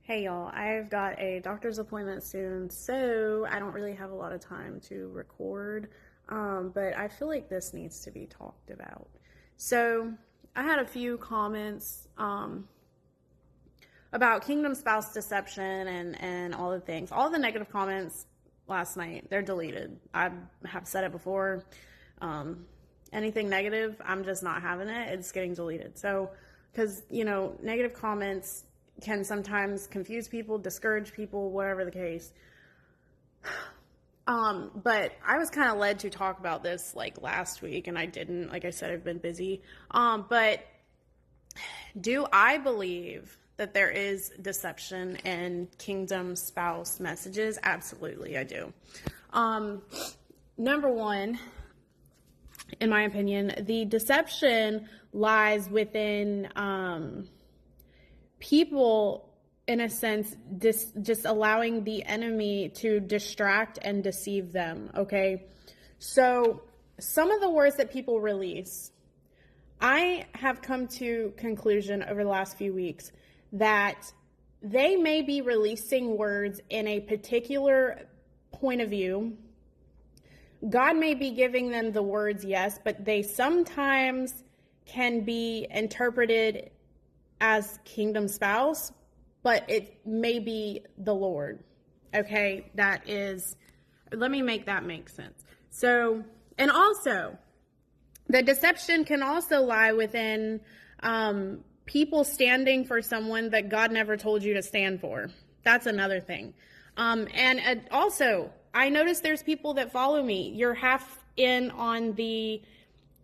Hey y'all, I've got a doctor's appointment soon, so I don't really have a lot of time to record, but I feel like this needs to be talked about. So I had a few comments about kingdom spouse deception and all the things. All the negative comments last night, they're deleted. I have said it before. Anything negative, I'm just not having it. It's getting deleted. So, because, negative comments can sometimes confuse people, discourage people, whatever the case. But I was kind of led to talk about this like last week, and I didn't. Like I said, I've been busy. But do I believe that there is deception in kingdom spouse messages? Absolutely, I do. Number one, in my opinion, the deception lies within people, in a sense, just allowing the enemy to distract and deceive them, okay? So some of the words that people release, I have come to conclusion over the last few weeks that they may be releasing words in a particular point of view. God may be giving them the words, yes, but they sometimes can be interpreted as kingdom spouse, but it may be the Lord. Okay, let me make that make sense. So, and also, the deception can also lie within people standing for someone that God never told you to stand for. That's another thing. And also, I notice there's people that follow me. You're half in on the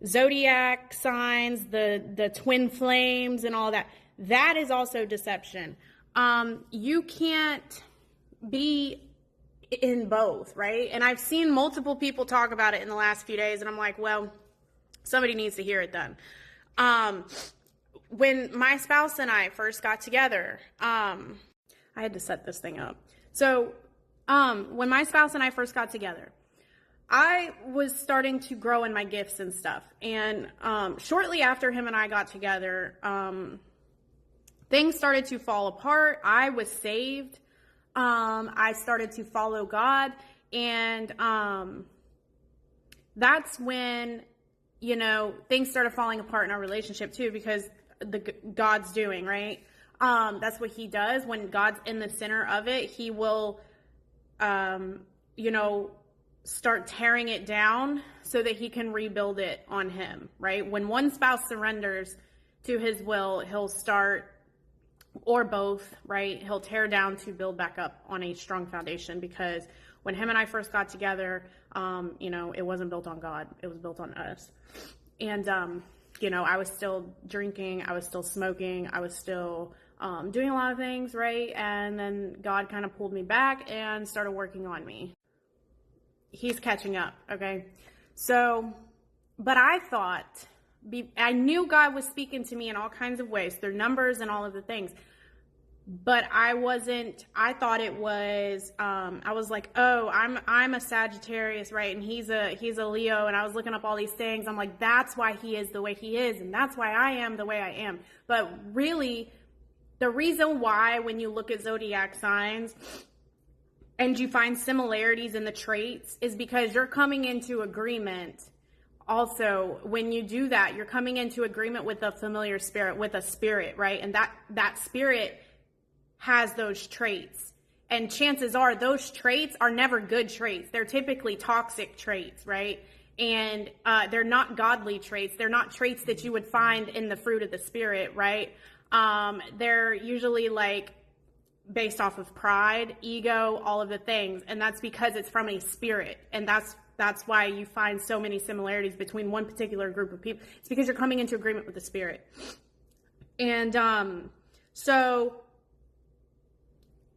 zodiac signs, the twin flames and all that. That is also deception. You can't be in both, right? And I've seen multiple people talk about it in the last few days, and I'm like, well, somebody needs to hear it then. When my spouse and I first got together, I had to set this thing up. So when my spouse and I first got together, I was starting to grow in my gifts and stuff. And shortly after him and I got together, things started to fall apart. I was saved. I started to follow God. And that's when, things started falling apart in our relationship too, because God's doing, right? That's what he does. When God's in the center of it, he will, start tearing it down so that he can rebuild it on him, right? When one spouse surrenders to his will, he'll start, or both, right? He'll tear down to build back up on a strong foundation, because when him and I first got together, it wasn't built on God. It was built on us. And, I was still drinking. I was still smoking. I was still doing a lot of things, right? And then God kind of pulled me back and started working on me. He's catching up, okay? So, but I thought, I knew God was speaking to me in all kinds of ways, through numbers and all of the things. But I thought it was, I was like, oh, I'm a Sagittarius, right? And he's a Leo. And I was looking up all these things. I'm like, that's why he is the way he is. And that's why I am the way I am. But really, the reason why, when you look at zodiac signs and you find similarities in the traits, is because you're coming into agreement. Also, when you do that, you're coming into agreement with a familiar spirit, with a spirit, right? And that spirit has those traits. And chances are those traits are never good traits. They're typically toxic traits, right? And they're not godly traits. They're not traits that you would find in the fruit of the spirit, right? They're usually based off of pride, ego, all of the things. And that's because it's from a spirit. And that's why you find so many similarities between one particular group of people. It's because you're coming into agreement with the spirit. And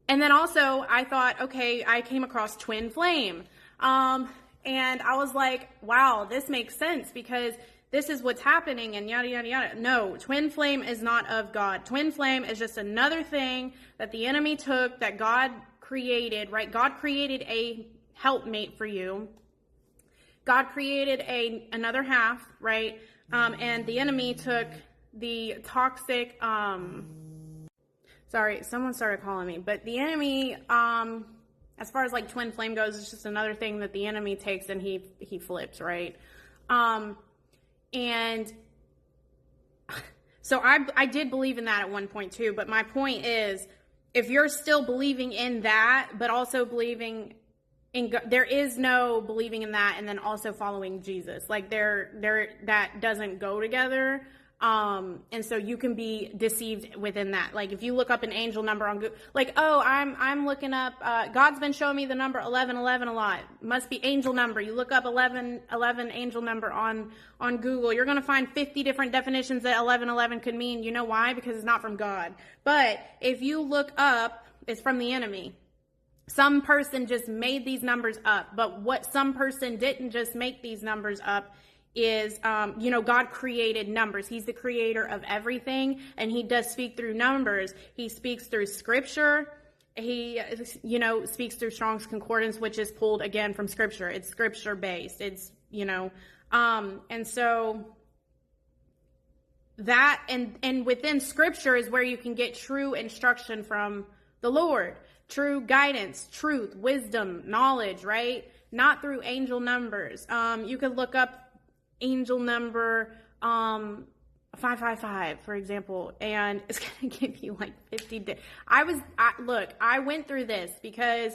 and then also I thought, okay, I came across twin flame. And I was like, wow, this makes sense, because this is what's happening and yada, yada, yada. No, twin flame is not of God. Twin flame is just another thing that the enemy took, that God created, right? God created a helpmate for you. God created another half, right? And the enemy took the toxic Sorry, someone started calling me. But the enemy, as far as like twin flame goes, it's just another thing that the enemy takes and he flips, right? And so I did believe in that at one point too. But my point is, if you're still believing in that, but also believing in God, there is no believing in that and then also following Jesus. Like that doesn't go together. And so you can be deceived within that. Like if you look up an angel number on Google, like, oh, I'm looking up, God's been showing me the number 1111 a lot. Must be angel number. You look up 1111 angel number on Google. You're going to find 50 different definitions that 1111 could mean. You know why? Because it's not from God. But if you look up, it's from the enemy. Some person just made these numbers up. But what some person didn't just make these numbers up is, God created numbers. He's the creator of everything, and he does speak through numbers. He speaks through scripture. He, speaks through Strong's Concordance, which is pulled again from scripture. It's scripture based. It's, and so that, and within scripture is where you can get true instruction from the Lord, true guidance, truth, wisdom, knowledge, right? Not through angel numbers. You could look up angel number 555, for example, and it's going to give you like 50. I went through this because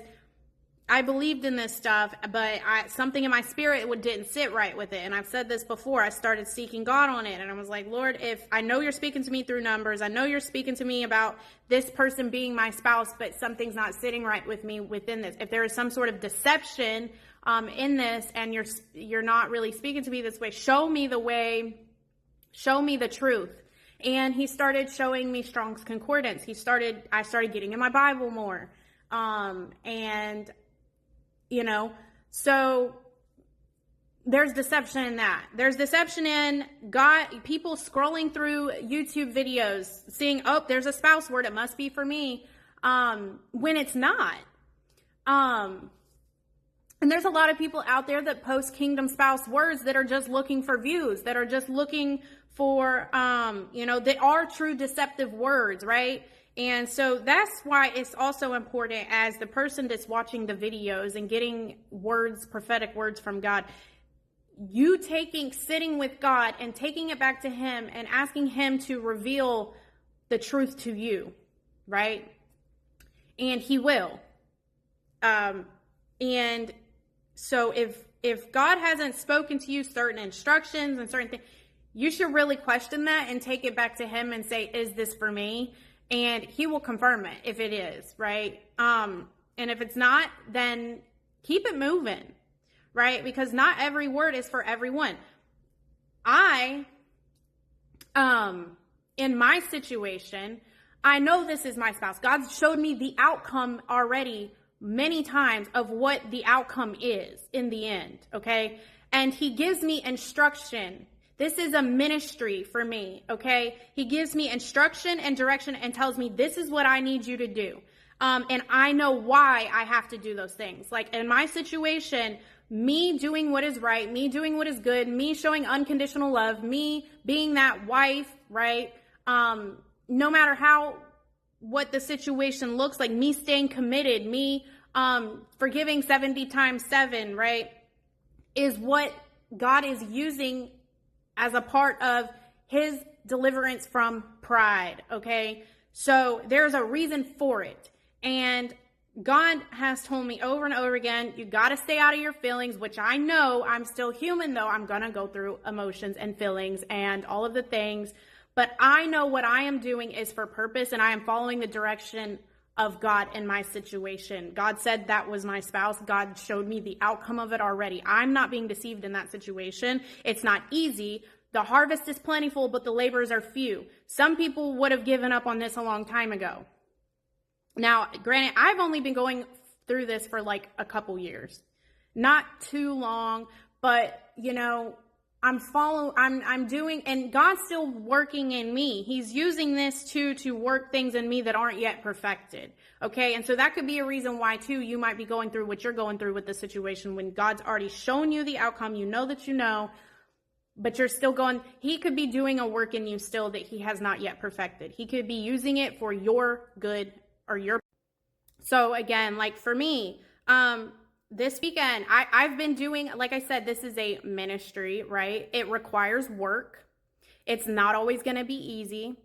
I believed in this stuff, but something in my spirit didn't sit right with it. And I've said this before. I started seeking God on it, and I was like, Lord, if I know you're speaking to me through numbers, I know you're speaking to me about this person being my spouse, but something's not sitting right with me within this. If there is some sort of deception in this, and you're not really speaking to me this way, show me the way, show me the truth. And he started showing me Strong's Concordance. I started getting in my Bible more. So there's deception in that. There's deception in people scrolling through YouTube videos, seeing, oh, there's a spouse word, it must be for me, when it's not. And there's a lot of people out there that post kingdom spouse words that are just looking for views, that are just looking for, they are true deceptive words, right? And so that's why it's also important, as the person that's watching the videos and getting words, prophetic words from God, you sitting with God and taking it back to him and asking him to reveal the truth to you, right? And he will. And so if God hasn't spoken to you certain instructions and certain things, you should really question that and take it back to him and say, is this for me? And he will confirm it if it is, right? And if it's not, then keep it moving, right? Because not every word is for everyone. In my situation, I know this is my spouse. God showed me the outcome already many times of what the outcome is in the end, okay? And he gives me instruction. This is a ministry for me, okay? He gives me instruction and direction and tells me, this is what I need you to do. And I know why I have to do those things. Like in my situation, me doing what is right, me doing what is good, me showing unconditional love, me being that wife, right? No matter what the situation looks like, me staying committed, me forgiving 70 times 7, right, is what God is using as a part of his deliverance from pride, okay? So there's a reason for it. And God has told me over and over again, you got to stay out of your feelings, which I know I'm still human, though. I'm going to go through emotions and feelings and all of the things. But I know what I am doing is for purpose, and I am following the direction of God in my situation. God said that was my spouse. God showed me the outcome of it already. I'm not being deceived in that situation. It's not easy. The harvest is plentiful, but the laborers are few. Some people would have given up on this a long time ago. Now, granted, I've only been going through this for like a couple years. Not too long, but I'm doing, and God's still working in me. He's using this to work things in me that aren't yet perfected. Okay. And so that could be a reason why too, you might be going through what you're going through with the situation when God's already shown you the outcome. You know that but you're still going, he could be doing a work in you still that he has not yet perfected. He could be using it for your good or your. So again, like for me, this weekend, I've been doing, like I said, this is a ministry, right? It requires work. It's not always going to be easy,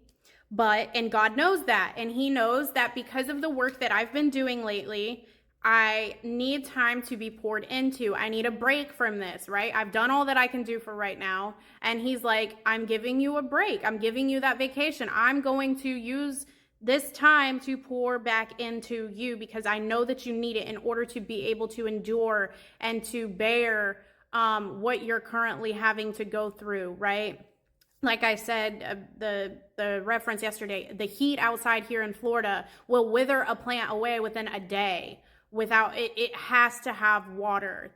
and God knows that. And he knows that because of the work that I've been doing lately, I need time to be poured into. I need a break from this, right? I've done all that I can do for right now. And he's like, I'm giving you a break. I'm giving you that vacation. I'm going to use this time to pour back into you because I know that you need it in order to be able to endure and to bear what you're currently having to go through, right? Like I said, the reference yesterday, the heat outside here in Florida will wither a plant away within a day. Without it, it has to have water.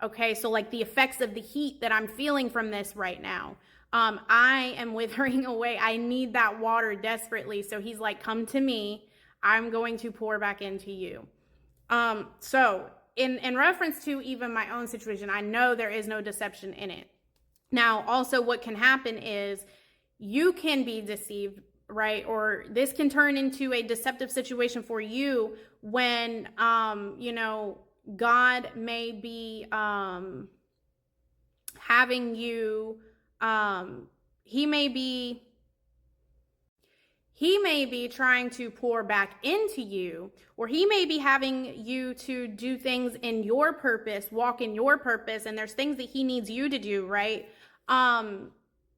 Okay, so like the effects of the heat that I'm feeling from this right now, I am withering away. I need that water desperately. So he's like, come to me. I'm going to pour back into you. So in reference to even my own situation, I know there is no deception in it. Now, also what can happen is you can be deceived, right? Or this can turn into a deceptive situation for you when, God may be having you, he may be trying to pour back into you, or he may be having you to do things in your purpose, walk in your purpose, and there's things that he needs you to do, right?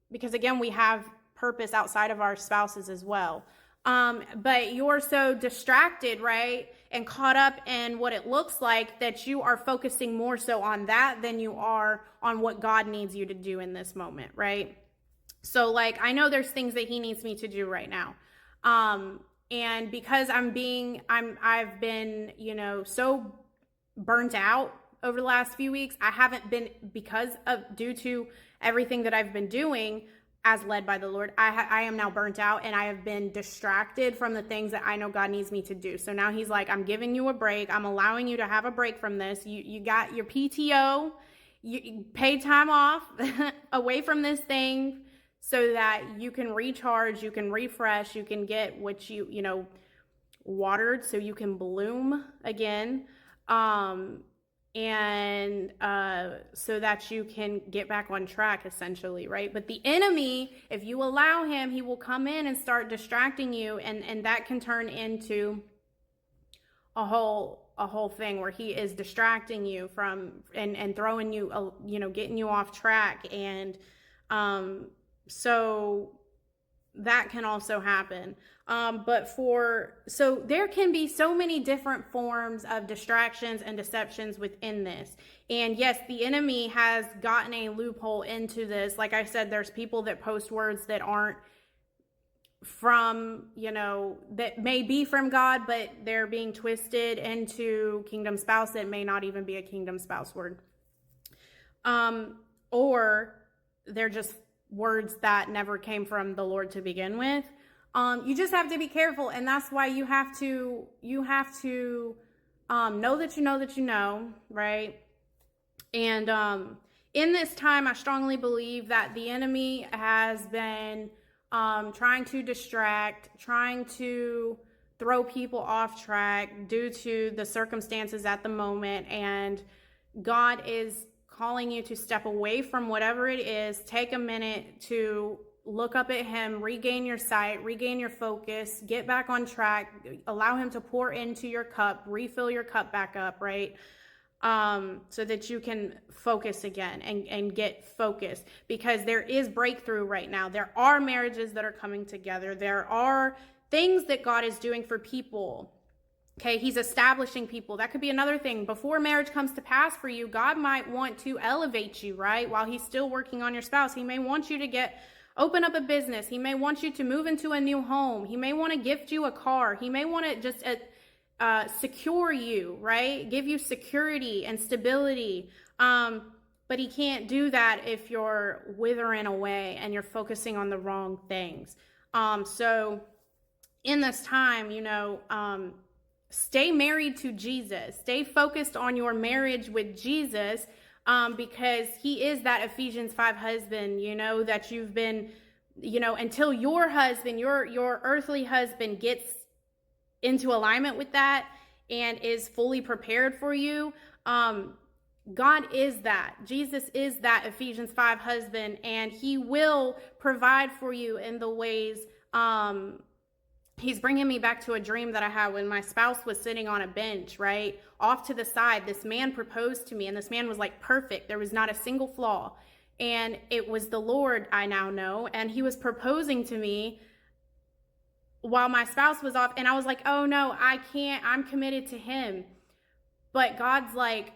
Because again, we have purpose outside of our spouses as well. But you're so distracted, right? And caught up in what it looks like that you are focusing more so on that than you are on what God needs you to do in this moment, right? So like, I know there's things that he needs me to do right now. And because I've been, so burnt out over the last few weeks, I haven't been, due to everything that I've been doing as led by the Lord, I am now burnt out and I have been distracted from the things that I know God needs me to do. So now he's like, I'm giving you a break. I'm allowing you to have a break from this. You got your PTO, you paid time off away from this thing so that you can recharge, you can refresh, you can get what watered so you can bloom again. And so that you can get back on track, essentially, right? But the enemy, if you allow him, he will come in and start distracting you, and that can turn into a whole thing where he is distracting you from and throwing you, getting you off track, and so that can also happen. So there can be so many different forms of distractions and deceptions within this. And yes, the enemy has gotten a loophole into this. Like I said, there's people that post words that aren't from, that may be from God, but they're being twisted into kingdom spouse that may not even be a kingdom spouse word. Or they're just words that never came from the Lord to begin with. You just have to be careful, and that's why you have to know that you know, right? And in this time, I strongly believe that the enemy has been trying to distract, trying to throw people off track due to the circumstances at the moment, and God is calling you to step away from whatever it is, take a minute to look up at him, regain your sight, regain your focus, get back on track, allow him to pour into your cup, refill your cup back up, right? So that you can focus again and get focused, because there is breakthrough right now. There are marriages that are coming together. There are things that God is doing for people. Okay, he's establishing people. That could be another thing. Before marriage comes to pass for you, God might want to elevate you, right? While he's still working on your spouse, he may want you to open up a business. He may want you to move into a new home. He may want to gift you a car. He may want to just secure you, right? Give you security and stability. But he can't do that if you're withering away and you're focusing on the wrong things. So in this time, stay married to Jesus. Stay focused on your marriage with Jesus. because he is that Ephesians 5 husband, that you've been, until your husband, your earthly husband gets into alignment with that and is fully prepared for you. God is that. Jesus is that Ephesians 5 husband, and he will provide for you in the ways. He's bringing me back to a dream that I had when my spouse was sitting on a bench, right? Off to the side, this man proposed to me, and this man was like perfect. There was not a single flaw. And it was the Lord, I now know, and he was proposing to me while my spouse was off. And I was like, oh no, I can't. I'm committed to him. But God's like,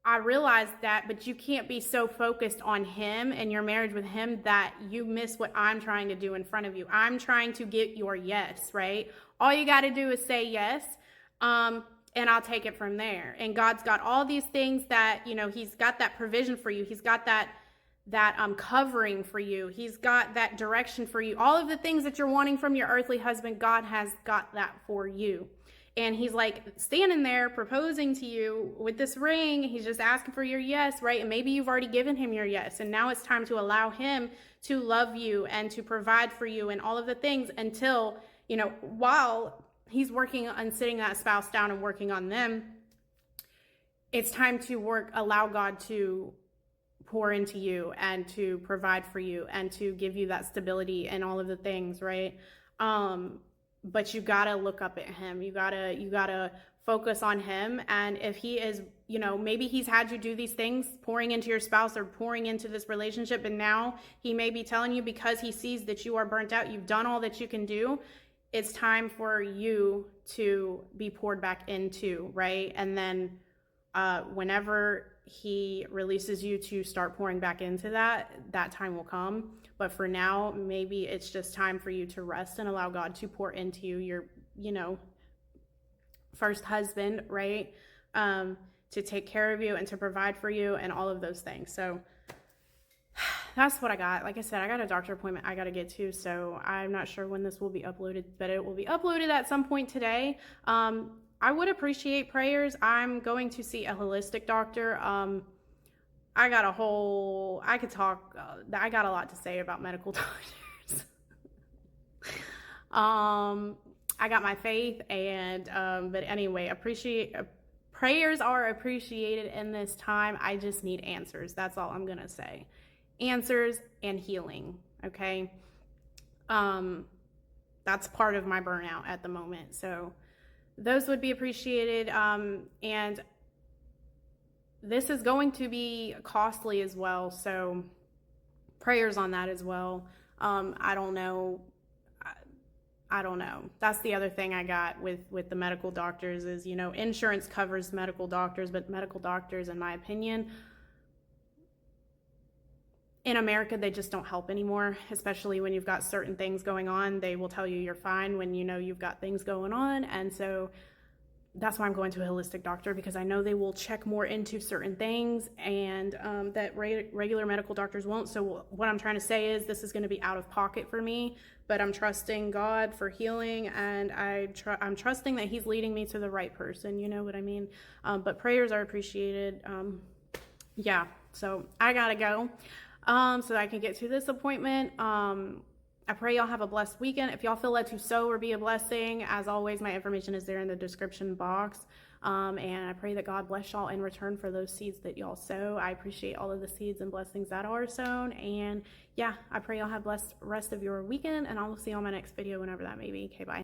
I realized that, but you can't be so focused on him and your marriage with him that you miss what I'm trying to do in front of you. I'm trying to get your yes, right? All you got to do is say yes, and I'll take it from there. And God's got all these things that, he's got that provision for you. He's got that covering for you. He's got that direction for you. All of the things that you're wanting from your earthly husband, God has got that for you. And he's like standing there proposing to you with this ring. He's just asking for your yes, right? And maybe you've already given him your yes. And now it's time to allow him to love you and to provide for you and all of the things until, while he's working on sitting that spouse down and working on them, it's time to allow God to pour into you and to provide for you and to give you that stability and all of the things, right? But you gotta look up at him. You gotta focus on him. And if he is, maybe he's had you do these things, pouring into your spouse or pouring into this relationship, and now he may be telling you because he sees that you are burnt out, you've done all that you can do, it's time for you to be poured back into, right? And then whenever he releases you to start pouring back into that time will come. But for now, maybe it's just time for you to rest and allow God to pour into you, your, first husband, right? To take care of you and to provide for you and all of those things. So that's what I got. Like I said, I got a doctor appointment I got to get to, so I'm not sure when this will be uploaded, but it will be uploaded at some point today. I would appreciate prayers. I'm going to see a holistic doctor. I got a lot to say about medical doctors. I got my faith, and but anyway, prayers are appreciated in this time. I just need answers. That's all I'm gonna say. Answers and healing. Okay. That's part of my burnout at the moment. So those would be appreciated. And this is going to be costly as well, so prayers on that as well. I don't know. That's the other thing I got with the medical doctors is, insurance covers medical doctors, but medical doctors, in my opinion, in America, they just don't help anymore, especially when you've got certain things going on. They will tell you you're fine when you've got things going on, and so that's why I'm going to a holistic doctor, because I know they will check more into certain things and that regular medical doctors won't. So what I'm trying to say is this is going to be out of pocket for me, but I'm trusting God for healing, and I'm trusting that he's leading me to the right person. You know what I mean? But prayers are appreciated. Yeah, so I gotta go so that I can get to this appointment. I pray y'all have a blessed weekend. If y'all feel led to sow or be a blessing, as always, my information is there in the description box. And I pray that God bless y'all in return for those seeds that y'all sow. I appreciate all of the seeds and blessings that are sown. And yeah, I pray y'all have blessed rest of your weekend, and I will see you on my next video whenever that may be. Okay, bye.